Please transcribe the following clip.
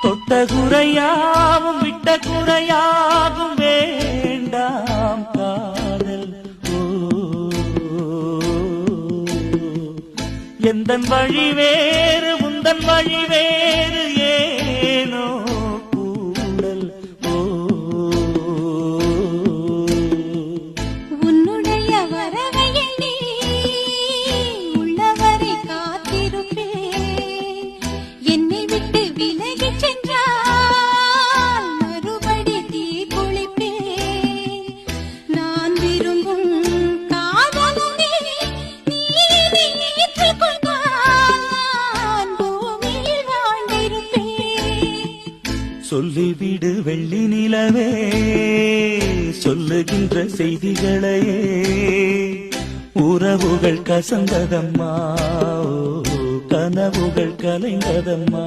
தொட்ட குறையாவும் விட்ட குறையாவும் வேண்டாம் காதல். எந்தன் வழி வேறு உந்தன் வழி வேறு ஏனோ கூடல். உன்னுடைய வரவை எண்ணி உள்ளவரை காத்திருப்பேன். என்னை விட்டு விலகி சென்றால் மறுபடி தீ குளிப்பேன். நான் விரும்பும் காதலனே நீ ஏற்றுக்கொண்டால் நான் பூமியில் வாழ்ந்திருப்பேன். சொல்லிவிடு வெள்ளி நிலவே சொல்லுகின்ற செய்திகளையே, உறவுகள் கசந்ததம்மா, கனவுகள் கலைந்ததம்மா.